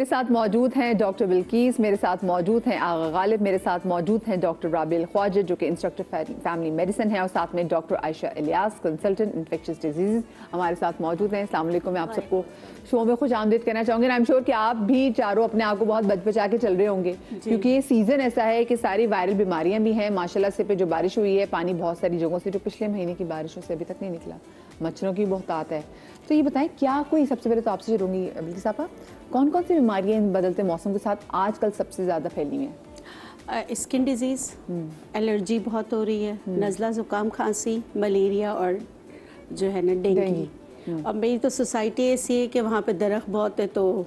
मेरे साथ मौजूद हैं डॉक्टर बिल्कीस, मेरे साथ मौजूद हैं आगा गालिब, मेरे साथ मौजूद हैं डॉक्टर राबिल ख्वाजा जो कि इंस्ट्रक्टर फैमिली मेडिसिन है, और साथ में doctor Ayesha Ilyas consultant infectious disease हमारे साथ मौजूद हैं। अस्सलाम वालेकुम। मैं आप सबको शो में खुश आमदीद कहना चाहूँगी। आई एम श्योर कि आप भी चारों अपने आप को बहुत बच बचा के चल रहे होंगे, क्योंकि ये सीज़न ऐसा है कि सारी वायरल बीमारियाँ भी हैं। माशाल्लाह से पे जो बारिश हुई है, पानी बहुत सारी जगहों से जो पिछले महीने की बारिशों से अभी तक नहीं निकला, मच्छरों की बहुत आत है। तो ये बताएं, क्या कोई, सबसे पहले तो आपसे जुड़ूंगी बिल्किस साहब, कौन कौन सी बीमारियां इन बदलते मौसम के साथ आजकल सबसे ज़्यादा फैली हैं? स्किन डिजीज़, एलर्जी बहुत हो रही है, नज़ला ज़ुकाम खांसी, मलेरिया और जो है ना डेंगू। और मेरी तो सोसाइटी ऐसी है कि वहाँ पे दरख्त बहुत है, तो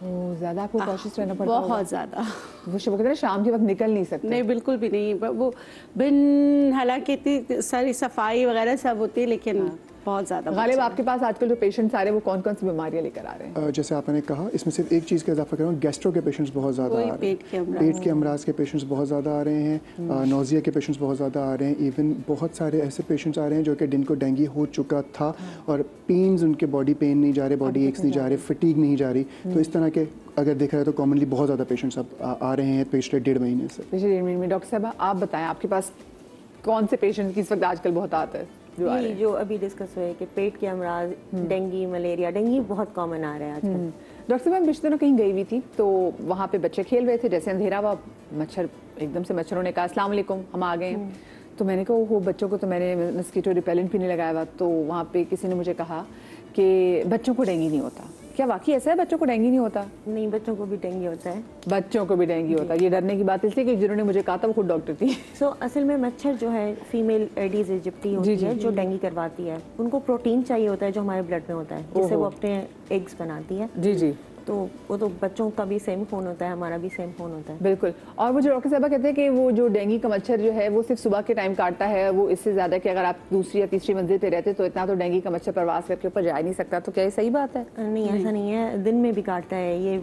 ज़्यादा आपको कोशिश रहना पड़ता है। बहुत ज़्यादा वो शब कहते हैं शाम के वक्त निकल नहीं सकते। नहीं, बिल्कुल भी नहीं। वो बिन हालांकि इतनी सारी सफाई वगैरह सब होती है, लेकिन बहुत ज़्यादा। गालिब, आपके पास आजकल जो पेशेंट्स आ रहे हैं वो कौन कौन सी बीमारियां लेकर आ रहे हैं? जैसे आपने कहा, इसमें सिर्फ एक चीज़ का इजाफा करूँ, गैस्ट्रो के पेशेंट्स बहुत ज़्यादा आ रहे हैं, पेट के अमराज के पेशेंट्स बहुत ज़्यादा आ रहे हैं, नोजिया के पेशेंट्स बहुत ज़्यादा आ रहे हैं। इवन बहुत सारे ऐसे पेशेंट्स आ रहे हैं जो कि जिनको डेंगू हो चुका था और पेन्स, उनके बॉडी पेन नहीं जा रहे, बॉडी एक्स नहीं जा रहे, फटीग नहीं जा रही। तो इस तरह के अगर देखा जाए तो कॉमनली बहुत ज़्यादा पेशेंट्स अब आ रहे हैं पिछले 1.5 महीने से। पिछले 1.5 महीने में। डॉक्टर साहब, आप बताएं, आपके पास कौन से पेशेंट्स की इस वक्त आजकल बहुत आता है? जो अभी डिस्कस हुए कि पेट के अमराज, डेंगू, मलेरिया, डेंगू बहुत कॉमन आ रहा है आजकल। डॉक्टर साहब, मैं पिछले दिनों कहीं गई हुई थी, तो वहाँ पे बच्चे खेल रहे थे, जैसे अंधेरा हुआ, मच्छर एकदम से, मच्छरों ने कहा अस्सलाम वालेकुम, हम आ गए। तो मैंने कहा वो बच्चों को तो मैंने मस्कीटो रिपेलेंट भी नहीं लगाया हुआ। तो वहाँ पे किसी ने मुझे कहा कि बच्चों को डेंगू नहीं होता। क्या वाकई ऐसा है, बच्चों को डेंगू नहीं होता? नहीं, बच्चों को भी डेंगू होता है। बच्चों को भी डेंगू होता है। ये डरने की बात इसलिए कि जिन्होंने मुझे कहा था वो खुद डॉक्टर थी। असल में मच्छर जो है, फीमेल एडीज इजिप्टी होती है जो डेंगू करवाती है, उनको प्रोटीन चाहिए होता है जो हमारे ब्लड में होता है, जिससे वो अपने एग्स बनाती है। जी जी। तो वो तो बच्चों का भी सेम खून होता है, हमारा भी सेम खून होता है। बिल्कुल। और वो जो डॉक्टर साहब कहते हैं कि वो जो डेंगू का मच्छर जो है वो सिर्फ सुबह के टाइम काटता है, वो इससे ज़्यादा कि अगर आप दूसरी या तीसरी मंजिल पे रहते तो इतना तो डेंगू का मच्छर प्रवास करके ऊपर जा ही नहीं सकता। तो क्या ये सही बात है? नहीं, ऐसा नहीं है, दिन में भी काटता है। ये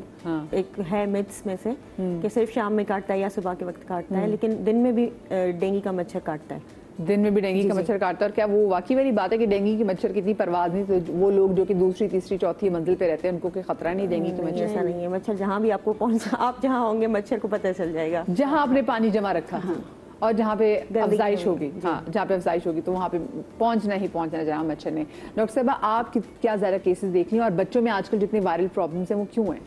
एक है मिथ्स में से कि सिर्फ शाम में काटता है या सुबह के वक्त काटता है, लेकिन दिन में भी डेंगू का मच्छर काटता है। दिन में भी डेंगू का मच्छर काटता है। और क्या वो वाकई वाली बात है कि डेंगू के मच्छर की इतनी परवाह नहीं? तो वो लोग जो कि दूसरी तीसरी चौथी मंजिल पे रहते हैं उनको कोई खतरा नहीं डेंगू के मच्छर? ऐसा नहीं है, मच्छर जहाँ भी आपको पहुंचा, आप जहाँ होंगे मच्छर को पता चल जाएगा। जहाँ आपने पानी जमा रखा और जहाँ पे अफजाइश होगी, हाँ, जहाँ पे अफजाइश होगी तो वहाँ पे पहुँचना ही पहुँचना जहाँ मच्छर ने। डॉक्टर साहब, आप क्या ज़्यादा केसेस देख रही हैं, और बच्चों में आजकल जितनी वायरल प्रॉब्लम्स हैं वो क्यों हैं?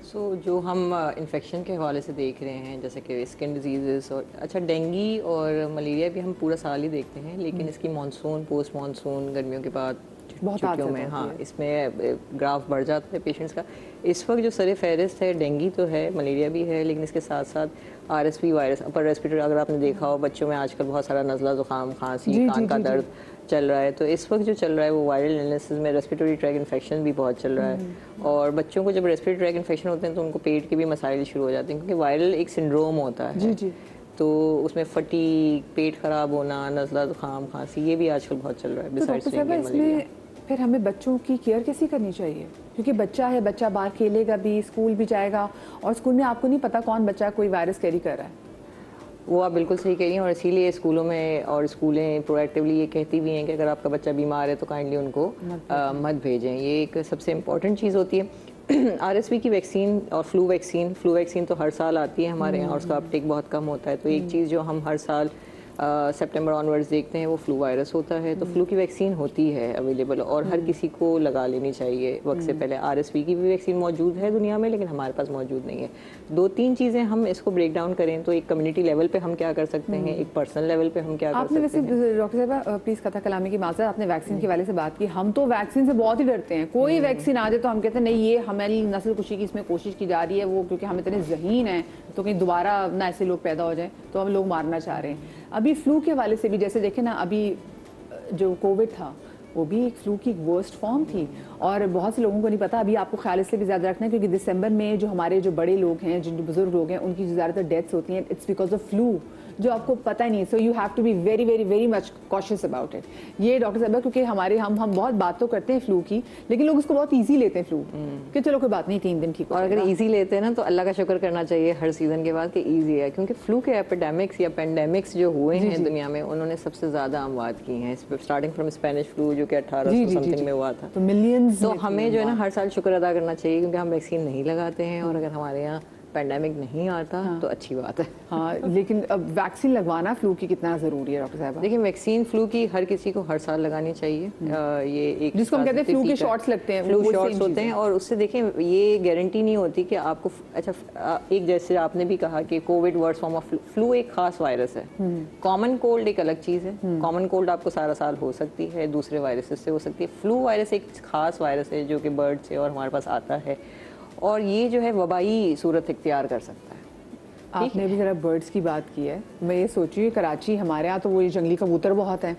जो हम इन्फेक्शन के हवाले से देख रहे हैं, जैसे कि स्किन डिजीज़ और अच्छा डेंगू और मलेरिया भी हम पूरा साल ही देखते हैं, लेकिन इसकी मानसून, पोस्ट मानसून, गर्मियों के बाद छुट्टियों में, हाँ, इसमें ग्राफ बढ़ जाता है पेशेंट्स का। इस वक्त जो सर फहरिस्त है, डेंगू तो है, मलेरिया भी है, लेकिन इसके साथ साथ RSV वायरस, अपर रेस्पिरेटरी, अगर आपने देखा हो बच्चों में आजकल बहुत सारा नज़ला ज़ुकाम, खांसी, कान का दर्द चल रहा है। तो इस वक्त जो चल रहा है वो वायरल इलनेसेस में रेस्पिरेटरी ट्रैक इन्फेक्शन भी बहुत चल रहा है। और बच्चों को जब रेस्पिरेटरी ट्रैक इन्फेक्शन होते हैं तो उनको पेट के भी मसाइल शुरू हो जाते हैं, क्योंकि वायरल एक सिंड्रोम होता है। तो उसमें फटीग, पेट खराब होना, नज़ला ज़ुकाम, खांसी, ये भी आजकल बहुत चल रहा है। बिसाइड्स इसमें फिर हमें बच्चों की केयर कैसी करनी चाहिए? क्योंकि बच्चा है, बच्चा बाहर खेलेगा भी, स्कूल भी जाएगा, और स्कूल में आपको नहीं पता कौन बच्चा कोई वायरस कैरी कर रहा है। वो आप बिल्कुल सही कह रही हैं, और इसीलिए स्कूलों में और स्कूलें प्रोएक्टिवली ये कहती भी हैं कि अगर आपका बच्चा बीमार है तो काइंडली उनको मत भेजें। ये एक सबसे इम्पॉर्टेंट चीज़ होती है। RSV की वैक्सीन और फ्लू वैक्सीन तो हर साल आती है हमारे यहाँ, और उसका अपटेक बहुत कम होता है। तो एक चीज़ जो हम हर साल सितंबर ऑनवर्ड्स देखते हैं वो फ्लू वायरस होता है। तो फ्लू की वैक्सीन होती है अवेलेबल, और हर किसी को लगा लेनी चाहिए वक्त से पहले। RSV की भी वैक्सीन मौजूद है दुनिया में, लेकिन हमारे पास मौजूद नहीं है। 2-3 चीज़ें हम इसको ब्रेक डाउन करें तो एक कम्युनिटी लेवल पे हम क्या कर सकते हैं, एक पर्सनल लेवल पे हम क्या कर सकते हैं। आपने वैसे डॉक्टर साहब प्लीज़ कथा कलामी की माजरत, आपने वैक्सीन के वाले से बात की। हम तो वैक्सीन से बहुत ही डरते हैं। कोई वैक्सीन आ जाए तो हम कहते हैं नहीं, ये हमारी नस्ल कुशी की इसमें कोशिश की जा रही है, वो क्योंकि हम इतने ज़हीन हैं तो कहीं दोबारा ना ऐसे लोग पैदा हो जाएं तो हम लोग मारना चाह रहे हैं। अभी फ्लू के हवाले से भी जैसे देखें ना, अभी जो कोविड था वो भी एक फ्लू की वर्स्ट फॉर्म थी, और बहुत से लोगों को नहीं पता। अभी आपको ख्याल इसलिए भी ज़्यादा रखना है क्योंकि दिसंबर में जो हमारे जो बड़े लोग हैं, जो बुजुर्ग लोग हैं, उनकी ज़्यादातर डेथ्स होती हैं, इट्स बिकॉज ऑफ फ्लू, जो आपको पता ही नहीं। So you have to be very very very much cautious about it. ये डॉक्टर साहब, क्योंकि हमारे हम बहुत बात तो करते हैं फ्लू की, लेकिन लोग उसको बहुत ईजी लेते हैं फ्लू कि चलो कोई बात नहीं, 3 दिन ठीक। और अगर ईजी लेते हैं ना तो अल्लाह का शुक्र करना चाहिए हर सीज़न के बाद कि ईजी है, क्योंकि फ्लू के एपिडेमिक्स या पेंडेमिक्स जो हुए हैं दुनिया में, उन्होंने सबसे ज़्यादा अमवात की हैं, स्टार्टिंग फ्रॉम स्पेनिश फ्लू जो कि 1800 समथिंग में हुआ था। तो मिलियंस वैक्सीन्स तो हमें जो है ना हर साल शुक्र अदा करना चाहिए, क्योंकि हम वैक्सीन नहीं लगाते हैं, और अगर हमारे यहाँ पेंडेमिक नहीं आता तो अच्छी बात है। हाँ, लेकिन अब वैक्सीन लगवाना फ्लू की कितना ज़रूरी है डॉक्टर साहब? देखिए, वैक्सीन फ्लू की हर किसी को हर साल लगानी चाहिए। ये एक जिसको हम कहते हैं फ्लू के शॉट्स लगते हैं, फ्लू शॉट्स होते हैं, और उससे देखें ये गारंटी नहीं होती कि आपको अच्छा एक जैसे आपने भी कहा कि Covid worst form of flu एक खास वायरस है। कॉमन कोल्ड एक अलग चीज़ है। कॉमन कोल्ड आपको सारा साल हो सकती है, दूसरे वायरसेस से हो सकती है। फ्लू वायरस एक खास वायरस है जो कि बर्ड से और हमारे पास आता है, और ये जो है वबाई सूरत इख्तियार कर सकता है। आपने भी ज़रा बर्ड्स की बात की है, मैं ये सोच रही हूँ कराची हमारे यहाँ तो वो ये जंगली कबूतर बहुत हैं,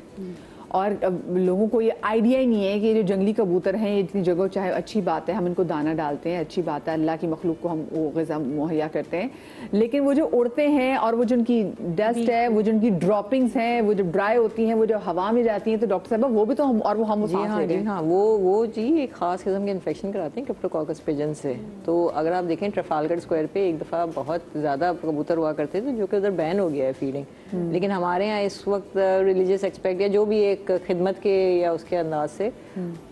और अब लोगों को ये आइडिया ही नहीं है कि ये जो जंगली कबूतर हैं ये इतनी जगह, चाहे अच्छी बात है हम इनको दाना डालते हैं, अच्छी बात है, अल्लाह की मखलूक को हम वो ग़िज़ा मुहैया करते हैं, लेकिन वो जो उड़ते हैं और वो जो उनकी डस्ट है, वो जो उनकी ड्रॉपिंग्स हैं, वो जब ड्राई होती हैं, वो जो हवा में जाती हैं, तो डॉक्टर साहब वो भी तो हम और वो हम जी हाँ, जी हाँ, वो जी एक ख़ास किस्म के इन्फेक्शन कराते हैं क्रिप्टोकोकस पिजन से। तो अगर आप देखें ट्रफालगर स्क्वायर पे एक दफ़ा बहुत ज़्यादा कबूतर हुआ करते थे, जो कि उधर बैन हो गया है फीडिंग, लेकिन हमारे यहाँ इस वक्त रिलीजियस एक्सपेक्ट या जो भी एक खिदमत के या उसके अंदाज से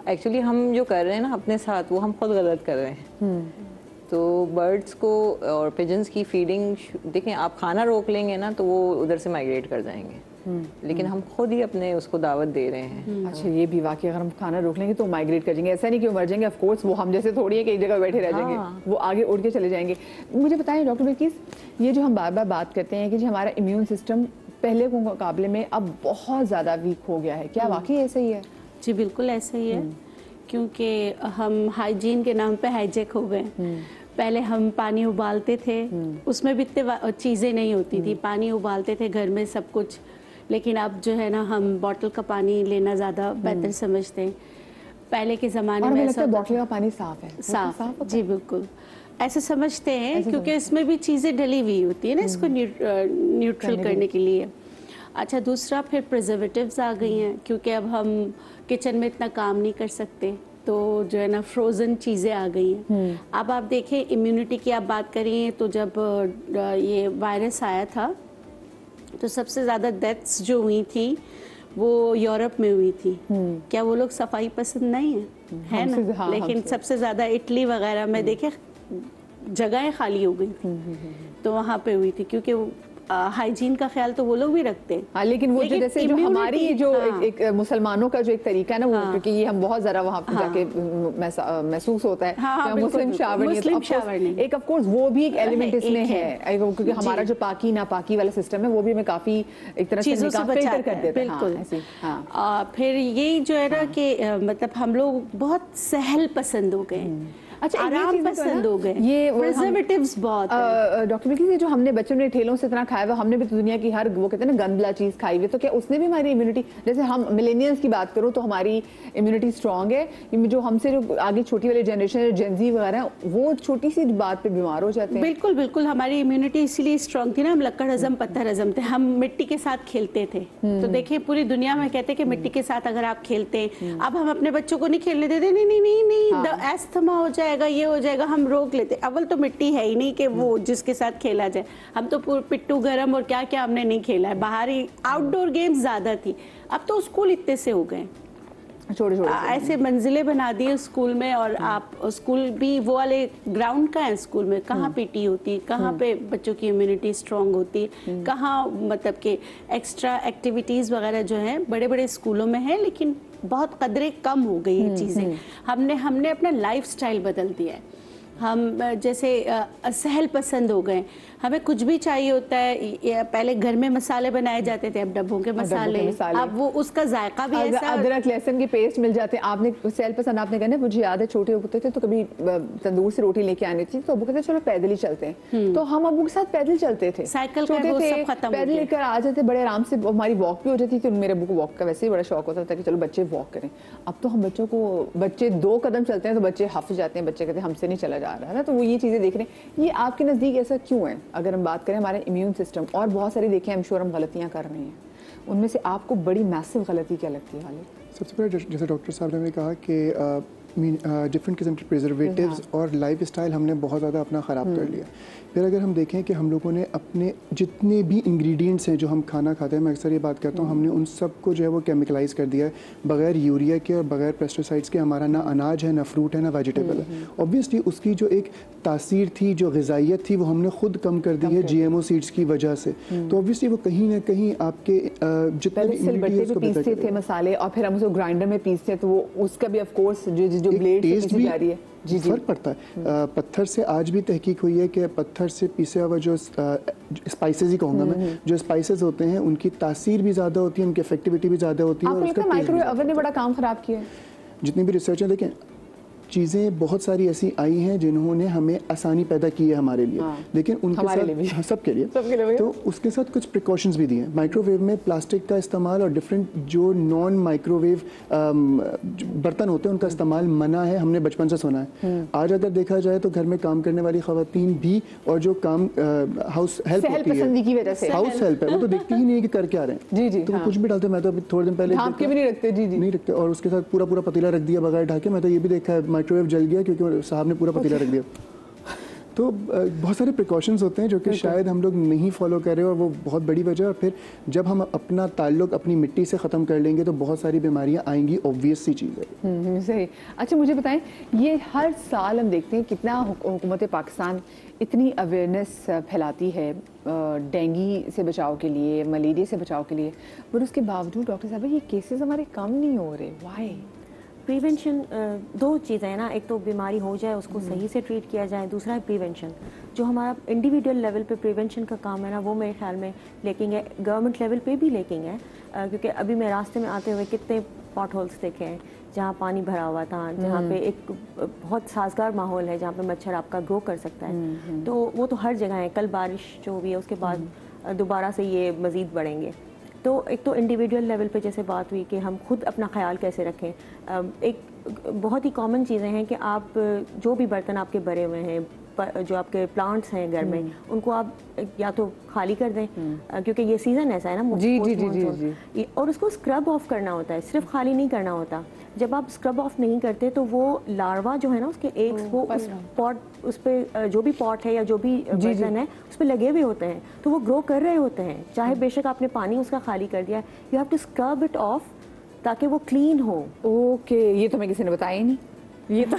एक्चुअली हम जो कर रहे हैं ना अपने साथ, वो हम खुद गलत कर रहे हैं। तो बर्ड्स को और पिजन्स की फीडिंग देखें, आप खाना रोक लेंगे ना तो वो उधर से माइग्रेट कर जाएंगे, लेकिन हम खुद ही अपने उसको दावत दे रहे हैं। अच्छा, ये भी वाकई अगर हम खाना रोक लेंगे तो माइग्रेट कर जाएंगे, ऐसा नहीं कि वो मर जाएंगे, ऑफ कोर्स वो हम जैसे थोड़ी है कि एक जगह बैठे रह जाएंगे, वो आगे उड़ के चले जाएंगे। मुझे बताएं डॉक्टर बिल्किस, ये जो हम बार बार बात करते हैं कि जो हमारा इम्यून सिस्टम पहले के मुकाबले में अब बहुत ज़्यादा वीक हो गया है, क्या वाकई ऐसा ही है? जी बिल्कुल ऐसा ही है, क्योंकि हम हाइजीन के नाम पे हाईजेक हो गए। पहले हम पानी उबालते थे, उसमें भी इतने चीज़ें नहीं होती थी, पानी उबालते थे घर में सब कुछ, लेकिन अब जो है ना हम बॉटल का पानी लेना ज़्यादा बेहतर समझते हैं। पहले के ज़माने में ऐसा बॉटल का पानी साफ है, साफ जी बिल्कुल ऐसे समझते हैं, क्योंकि इसमें भी चीज़ें डली हुई होती है ना इसको न्यूट्रल करने के लिए। अच्छा, दूसरा फिर प्रिजर्वेटिव्स आ गई हैं, क्योंकि अब हम किचन में इतना काम नहीं कर सकते, तो जो है ना फ्रोज़न चीज़ें आ गई हैं। अब आप देखें इम्यूनिटी की आप बात करिए, तो जब ये वायरस आया था तो सबसे ज़्यादा डेथ्स जो हुई थी वो यूरोप में हुई थी। क्या वो लोग सफाई पसंद नहीं है ना? हाँ, लेकिन सबसे ज़्यादा इटली वगैरह में देखे जगहें खाली हो गई थी, तो वहाँ पे हुई थी, क्योंकि हाइजीन का ख्याल तो वो लोग भी रखते हैं। हाँ, लेकिन वो जो जैसे जो हमारी जो एक मुसलमानों का जो एक तरीका है ना, वो क्योंकि ये हम बहुत ज़रा वहाँ पे जाके महसूस होता है मुस्लिम शावर नहीं, एक ऑफ कोर्स वो भी एक एलिमेंट इसमें है, क्योंकि हमारा जो पाकी नापाकी वाला सिस्टम है वो भी हमें काफ़ी एक तरह से फिल्टर कर देता है। बिल्कुल। फिर यही जो है ना कि मतलब हम लोग बहुत सहल पसंद हो गए, अच्छा, आराम पसंद हो गए, ये प्रिजर्वेटिव्स बहुत डॉक्टर बिल्किस, ये जो हमने बचपन में ठेलों से इतना खाया हुआ, हमने भी तो दुनिया की हर वो कहते हैं ना गंदला चीज़ खाई हुई, तो क्या उसने भी हमारी इम्यूनिटी, जैसे हम मिलेनियल्स की बात करूँ तो हमारी इम्यूनिटी स्ट्रांग है, जो हमसे जो आगे छोटी वाली जनरेशन है जेनजी वगैरह, वो छोटी सी बात पे बीमार हो जाते हैं। बिल्कुल बिल्कुल, हमारी इम्यूनिटी इसीलिए स्ट्रांग थी ना, हम लक्कड़ हजम पत्थर हजम थे, हम मिट्टी के साथ खेलते थे। तो देखिए पूरी दुनिया में कहते हैं कि मिट्टी के साथ अगर आप खेलते हैं, अब हम अपने बच्चों को नहीं खेलने देते, नहीं नहीं नहीं नहीं एस्थमा हो जाएगा, ये हो जाएगा, हम रोक लेते। अव्वल तो मिट्टी है ही नहीं कि वो जिसके साथ खेला जाए, हम तो पिट्टू गरम और क्या क्या हमने नहीं खेला है, बाहरी आउटडोर गेम्स ज्यादा थी। अब तो स्कूल इतने से हो गए, छोटे छोटे ऐसे मंजिलें बना दी स्कूल में, और आप स्कूल भी वो वाले ग्राउंड का है, स्कूल में कहाँ पीटी होती, कहाँ पे बच्चों की इम्यूनिटी स्ट्रांग होती, कहाँ मतलब कि एक्स्ट्रा एक्टिविटीज़ वगैरह जो है बड़े बड़े स्कूलों में है, लेकिन बहुत कदरें कम हो गई ये चीज़ें। हमने अपना लाइफस्टाइल बदल दिया है, हम जैसे सहल पसंद हो गए, हमें कुछ भी चाहिए होता है, पहले घर में मसाले बनाए जाते थे, अब डब्बों के मसाले, अब वो उसका जायका भी ऐसा, अदरक लहसुन की पेस्ट मिल जाते हैं। आपने सहल पसंद आपने कहना, मुझे याद है छोटे होते थे तो कभी तंदूर से रोटी लेके आनी थी तो अबू कहते चलो पैदल ही चलते हैं, तो हम अबू के साथ पैदल चलते थे, साइकिल छोटे थे पैदल लेकर आ जाते, बड़े आराम से हमारी वॉक भी हो जाती थी। मेरे अबू को वॉक का वैसे ही बड़ा शौक होता था कि चलो बच्चे वॉक करें। अब तो हम बच्चे 2 कदम चलते हैं तो बच्चे हफ जाते हैं, बच्चे कहते हैं हमसे नहीं चला जा रहा है ना, तो वो ये चीज़ें देख रहे हैं। ये आपके नज़दीक ऐसा क्यों है? अगर हम बात करें हमारे इम्यून सिस्टम, और बहुत सारी देखें हम श्योर हम गलतियां कर रहे हैं, उनमें से आपको बड़ी मैसिव गलती क्या लगती है? वाले सबसे पहले जैसे डॉक्टर साहब ने कहा कि डिफरेंट किस्म के प्रिजर्वेटिव्स और लाइफ स्टाइल हमने बहुत ज़्यादा अपना ख़राब कर लिया। फिर अगर हम देखें कि हम लोगों ने अपने जितने भी इंग्रेडिएंट्स हैं जो हम खाना खाते हैं, मैं अक्सर ये बात करता हूँ, हमने उन सब को जो है वो केमिकलाइज कर दिया है। बगैर यूरिया के और बगैर पेस्टिसाइड्स के हमारा ना अनाज है, ना फ्रूट है, ना वेजिटेबल है। ऑब्वियसली उसकी जो एक तासीर थी, जो ग़िज़ाइयत थी, वो हमने खुद कम कर दी है GMO सीड्स की वजह से। तो ऑब्वियसली वो कहीं ना कहीं आपके जितने भी इंग्रेडिएंट्स को पीसते थे मसाले और फिर हम उसको ग्राइंडर में पीसते हैं, तो वो उसका भी ऑफ कोर्स जो ब्लेड से पीसी जा रही है जी फर्क पड़ता है। पत्थर से आज भी तहकीक हुई है कि पत्थर से पीसे हुआ जो स्पाइसेस ही कहूँगा मैं, जो स्पाइसेस होते हैं उनकी तासीर भी ज़्यादा होती है, उनकी इफेक्टिविटी भी ज़्यादा होती है। और उसका माइक्रोवेव ओवन ने बड़ा काम ख़राब किया है। जितनी भी रिसर्च है, देखें चीज़ें बहुत सारी ऐसी आई हैं जिन्होंने हमें आसानी पैदा की है हमारे लिए, लेकिन उनके साथ सबके लिए तो उसके साथ कुछ प्रिकॉशंस भी दिए हैं। माइक्रोवेव में प्लास्टिक का इस्तेमाल और डिफरेंट जो नॉन माइक्रोवेव बर्तन होते हैं उनका इस्तेमाल मना है, हमने बचपन से सुना है। आज अगर देखा जाए तो घर में काम करने वाली खवातीन भी और जो काम हाउस हेल्प होती है, हाउस हेल्प है, वो तो देखती ही नहीं है कि कर क्या रहे हैं। तो कुछ भी डालते, मैं तो अभी थोड़े दिन पहले नहीं रखते और उसके साथ पूरा पूरा पतीला रख दिया बगैर ढाके। मैं तो ये भी देखा है माइक्रोवेव जल गया क्योंकि साहब ने पूरा पतीला रख दिया। तो बहुत सारे प्रिकॉशंस होते हैं जो कि शायद हम लोग नहीं फॉलो कर रहे और वो बहुत बड़ी वजह। और फिर जब हम अपना ताल्लुक अपनी मिट्टी से ख़त्म कर लेंगे तो बहुत सारी बीमारियां आएंगी, ऑब्वियस सी चीज़ है। सही। अच्छा मुझे बताएं, ये हर साल हम देखते हैं कितना हुकूमत पाकिस्तान इतनी अवेयरनेस फैलाती है डेंगू से बचाव के लिए, मलेरिया से बचाव के लिए, पर उसके बावजूद डॉक्टर साहब ये केसेस हमारे कम नहीं हो रहे। वाई? प्रिवेंशन दो चीज़ें हैं ना, एक तो बीमारी हो जाए उसको सही से ट्रीट किया जाए, दूसरा है प्रिवेंशन। जो हमारा इंडिविजुअल लेवल पे प्रिवेंशन का काम है ना, वो मेरे ख्याल में लेकिंग है, गवर्नमेंट लेवल पे भी लेकिंग है। क्योंकि अभी मैं रास्ते में आते हुए कितने पॉट होल्स देखे हैं जहाँ पानी भरा हुआ था, जहाँ पे एक बहुत साजगार माहौल है, जहाँ पे मच्छर आपका ग्रो कर सकता है। तो वो तो हर जगह है। कल बारिश जो हुई है उसके बाद दोबारा से ये मज़ीद बढ़ेंगे। तो एक तो इंडिविजुअल लेवल पे जैसे बात हुई कि हम खुद अपना ख्याल कैसे रखें। एक बहुत ही कॉमन चीज़ें हैं कि आप जो भी बर्तन आपके भरे हुए हैं, जो आपके प्लांट्स हैं घर में, उनको आप या तो खाली कर दें, क्योंकि ये सीज़न ऐसा है ना जी। और उसको स्क्रब ऑफ करना होता है, सिर्फ खाली नहीं करना होता। जब आप स्क्रब ऑफ नहीं करते तो वो लार्वा जो है ना, उसके एग्स वो उस पॉट, उस पे जो भी पॉट है या जो भी बर्तन है उस पर लगे हुए होते हैं, तो वो ग्रो कर रहे होते हैं, चाहे बेशक आपने पानी उसका खाली कर दिया। You have to scrub it off ताकि वो क्लीन हो। ओके, ये तो मैं किसी ने बताया ही नहीं। ये तो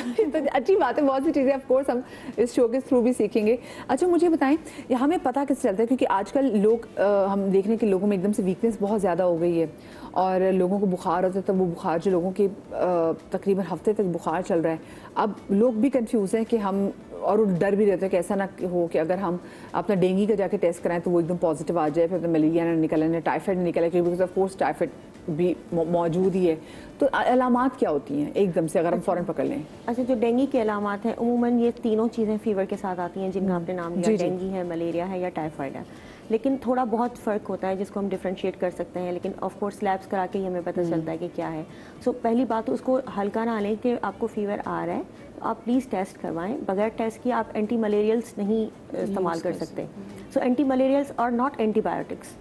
अच्छी बात है। बहुत सी चीज़ें ऑफ कोर्स हम इस शो के थ्रू भी सीखेंगे। अच्छा मुझे बताएं, हमें पता कैसे चलता है, क्योंकि आजकल लोग हम देख रहे हैं कि लोगों में एकदम से वीकनेस बहुत ज़्यादा हो गई है और लोगों को बुखार होता है, तो वो बुखार जो लोगों के तकरीबन हफ्ते तक बुखार चल रहा है। अब लोग भी कंफ्यूज हैं कि हम, और डर भी रहता है कि ऐसा ना हो कि अगर हम अपना डेंगू का जाके टेस्ट कराएं तो वो एकदम पॉजिटिव आ जाए, फिर तो मलेरिया ना निकले, ना टाइफाइड निकले, क्योंकि बिकॉज ऑफ कोर्स टाइफाइड भी मौजूद ही है। तो अलामात क्या होती हैं एकदम से अगर हम फ़ौरन पकड़ लें? अच्छा, जो डेंगू के अलामात हैं उमूमन ये तीनों चीज़ें फीवर के साथ आती हैं जिनका आपने नाम लिया, डेंगू है, मलेरिया है या टाइफाइड है। लेकिन थोड़ा बहुत फ़र्क होता है जिसको हम डिफ्रेंशिएट कर सकते हैं, लेकिन ऑफ कोर्स लैब्स करा के ही हमें पता चलता है कि क्या है। सो पहली बात तो उसको हल्का ना लें कि आपको फीवर आ रहा है, तो आप प्लीज़ टेस्ट करवाएं। बगैर टेस्ट किए आप एंटी मलेरियल्स नहीं इस्तेमाल कर सकते। सो एंटी मलेरियल्स और not antibiotics,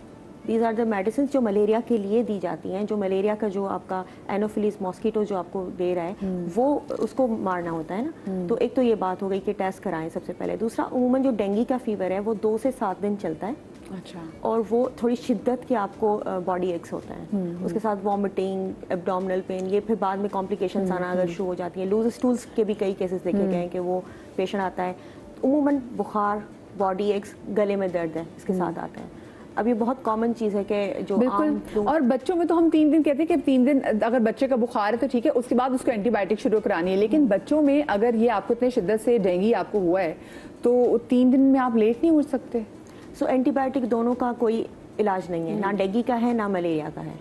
these are the medicine जो मलेरिया के लिए दी जाती हैं। जो मलेरिया का जो आपका एनोफिलीज मॉस्किटो जो आपको दे रहा है वो उसको मारना होता है ना। तो एक तो ये बात हो गई कि टेस्ट कराएं सबसे पहले। दूसरा, उमूमन जो डेंगू का फीवर है वो 2 से 7 दिन चलता है। अच्छा। और वो थोड़ी शिद्दत के आपको बॉडी एक्स होता है, उसके साथ वॉमिटिंग, एब्डोमिनल पेन, ये फिर बाद में कॉम्प्लिकेशंस आना अगर शुरू हो जाती हैं। लूज स्टूल्स के भी कई केसेस देखे गए हैं कि वो पेशेंट आता है, उमूमन बुखार, बॉडी एक्स, गले में दर्द है, इसके साथ आता है। अब ये बहुत कॉमन चीज़ है कि जो बिल्कुल। और बच्चों में तो हम 3 दिन कहते हैं कि 3 दिन अगर बच्चे का बुखार है तो ठीक है, उसके बाद उसको एंटीबायोटिक शुरू करानी है। लेकिन बच्चों में अगर ये आपको इतने शिद्दत से डेंगू आपको हुआ है तो 3 दिन में आप लेट नहीं उठ सकते। सो एंटीबायोटिक दोनों का कोई इलाज नहीं है, ना डेंगू का है ना मलेरिया का है,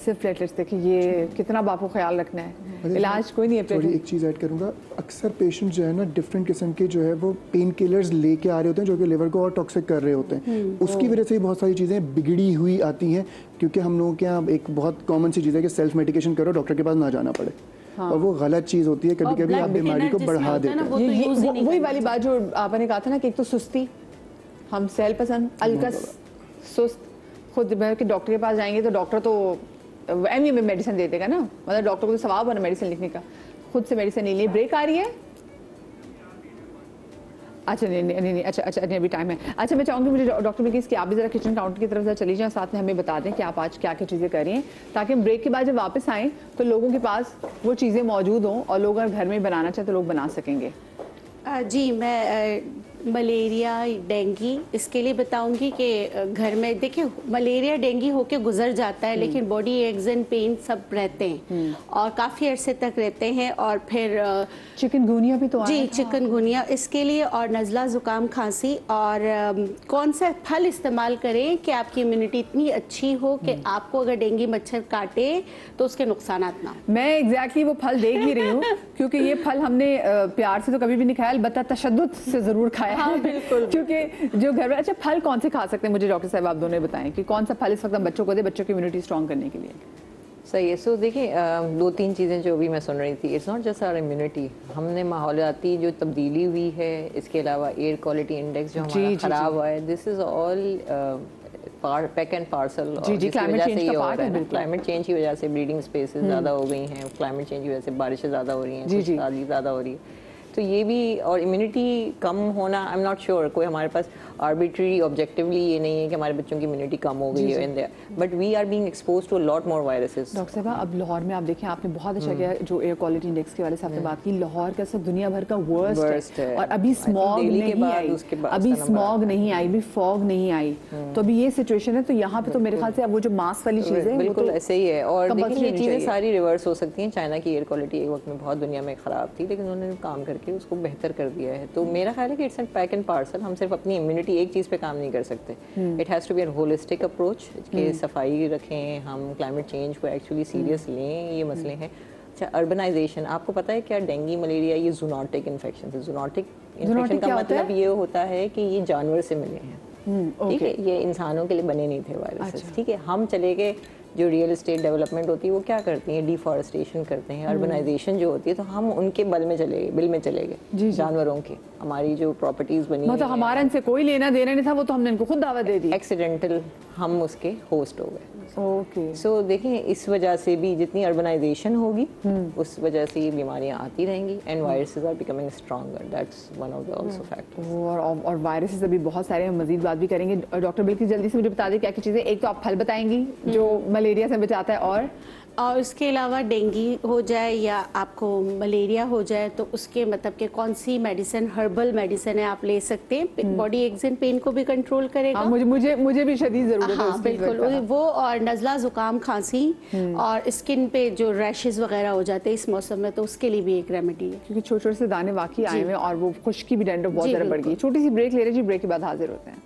सिर्फ प्लेटलेट्स। देखिए ये कितना बाप को ख्याल रखना है, इलाज कोई नहीं है। सॉरी, एक चीज़ ऐड करूँगा, अक्सर पेशेंट जो है ना डिफरेंट किस्म के जो है वो पेन किलर्स लेके आ रहे होते हैं जो कि लिवर को और टॉक्सिक कर रहे होते हैं। उसकी वजह से बहुत सारी चीज़ें बिगड़ी हुई आती हैं, क्योंकि हम लोगों के यहाँ एक बहुत कॉमन सी चीज़ है कि सेल्फ मेडिकेशन करो, डॉक्टर के पास ना जाना पड़े। और वो गलत चीज़ होती है, कभी कभी आप बीमारी को बढ़ा देते हैं। वही वाली बात जो आपने कहा था ना कि एक तो सुस्ती, हम सेल पसंद, अलकस, सुस्त, खुद के डॉक्टर के पास जाएंगे तो डॉक्टर तो में मेडिसिन दे देगा ना, मतलब डॉक्टर को तो सवाब है ना मेडिसिन लिखने का। खुद से मेडिसिन नहीं ली, ब्रेक आ रही है? अच्छा नहीं, अच्छा नहीं, अभी टाइम है। अच्छा, मैं चाहूँगी मुझे डॉक्टर बिल्किस कि आप भी ज़रा किचन काउंटर की तरफ चली जाएं, साथ में हमें बता दें कि आप आज क्या क्या चीज़ें कर रही हैं, ताकि हम ब्रेक के बाद जब वापस आएँ तो लोगों के पास वो चीज़ें मौजूद हों और लोग अगर घर में बनाना चाहें तो लोग बना सकेंगे। जी, मैं मलेरिया डेंगी इसके लिए बताऊंगी कि घर में देखिए मलेरिया डेंगी होके गुजर जाता है, लेकिन बॉडी एक्स एंड पेन सब रहते हैं और काफ़ी अरसे तक रहते हैं। और फिर चिकनगुनिया भी तो आया जी, था। चिकनगुनिया इसके लिए, और नज़ला ज़ुकाम खांसी, और कौन सा फल इस्तेमाल करें कि आपकी इम्यूनिटी इतनी अच्छी हो कि आपको अगर डेंगी मच्छर काटे तो उसके नुकसान ना। मैं एग्जैक्टली वो फल देख ही रही हूँ क्योंकि ये फल हमने प्यार से तो कभी भी नहीं खाया, अलबत्ता तशद्दुद से ज़रूर खाया। हाँ, बिल्कुल। क्योंकि जो घर में, अच्छा फल कौन से खा सकते हैं, मुझे डॉक्टर साहब आप दोनों बताएं कि कौन सा फल इस वक्त हम बच्चों को दे, बच्चों की इम्यूनिटी स्ट्रॉन्ग करने के लिए? सही है। सो देखिए, 2-3 चीज़ें जो अभी मैं सुन रही थी, it's not just our immunity, हमने माहौलियाती जो तब्दीली हुई है, इसके अलावा एयर क्वालिटी इंडेक्स जो हमारा ख़राब हुआ है, this is all pack and parcel. जी, क्लाइमेट चेंज का पार्ट है। क्लाइमेट चेंज की वजह से ब्रीडिंग स्पेसेस ज़्यादा हो गई हैं, क्लाइमेट चेंज की वजह से बारिशें ज़्यादा हो रही हैं, शादी ज़्यादा हो रही है, तो ये भी, और इम्यूनिटी कम होना, आई एम नॉट श्योर कोई हमारे पास आर्बिट्री ऑब्जेक्टिवली ये नहीं है कि हमारे बच्चों की इम्यूनिटी कम हो गई है in there, but we are being exposed to a lot more viruses. Doctor साहब, अब लाहौर में आप देखें, आपने बहुत अच्छा किया जो एयर क्वालिटी इंडेक्स के वाले से आपने बात की, लाहौर का सब दुनिया भर का वर्स्ट है और अभी स्मॉग नहीं आई, अभी स्मॉग नहीं आई, अभी फॉग नहीं आई, तो अभी ये सिचुएशन है। तो यहाँ पे तो मेरे ख्याल से अब वो जो मास्क वाली चीज़ है बिल्कुल ऐसे ही है। और देखिए, ये चीज़ें सारी रिवर्स हो सकती हैं। चाइना की एयर क्वालिटी एक वक्त में बहुत दुनिया में ख़राब थी, लेकिन उन्होंने काम करके उसको बेहतर कर दिया है। तो मेरा ख्याल है कि it's an pack and parcel. हम सिर्फ अपनी इम्यूनिटी एक चीज़ पे काम नहीं कर सकते, it has to be an holistic approach कि सफाई रखें, हम क्लाइमेट चेंज को एक्चुअली सीरियस लें, ये मसले हैं। अच्छा, अर्बनाइजेशन, आपको पता है क्या, डेंगी मलेरिया ये जूनोटिक इन्फेक्शन है। जूनोटिक इन्फेक्शन का मतलब ये होता है कि ये जानवर से मिले हैं, ठीक है, ये इंसानों के लिए बने नहीं थे वायरसेस, ठीक है। हम चले गए, जो रियल एस्टेट डेवलपमेंट होती है वो क्या करती है, डिफॉरेस्टेशन करते हैं, अर्बनाइजेशन जो होती है, तो हम उनके बिल में चले गए जानवरों के, हमारी जो प्रॉपर्टीज बनी, मतलब हमारा इनसे कोई लेना देना नहीं था, वो तो हमने इनको खुद दावत दे दी, एक्सीडेंटल हम उसके होस्ट हो गए। ओके, सो देखिए, इस वजह से भी जितनी अर्बनाइजेशन होगी उस वजह से ये बीमारियां आती रहेंगी, and viruses are becoming stronger, that's one of the also factors. और वायरसेस अभी बहुत सारे, हम मजीद बात भी करेंगे। डॉक्टर बिल्कुल जल्दी से मुझे बता दें क्या क्या चीज़ें, एक तो आप फल बताएंगी जो मलेरिया से बचाता है, और इसके अलावा डेंगी हो जाए या आपको मलेरिया हो जाए तो उसके मतलब कि कौन सी मेडिसिन, हर्बल मेडिसिन है आप ले सकते हैं, बॉडी एक्स एंड पेन को भी कंट्रोल करेगा। हाँ, मुझे भी शदीद जरूरत है उसकी। बिल्कुल वो, और नज़ला ज़ुकाम खांसी और स्किन पे जो रैशेस वगैरह हो जाते हैं इस मौसम में, तो उसके लिए भी एक रेमेडी है, क्योंकि छोटे छोटे से दाने वाकई आए हुए और वो खुश्की भी, डैंड्रफ बहुत ज़्यादा बढ़ गई। छोटी सी ब्रेक ले रहे जी, ब्रेक के बाद हाजिर होते हैं।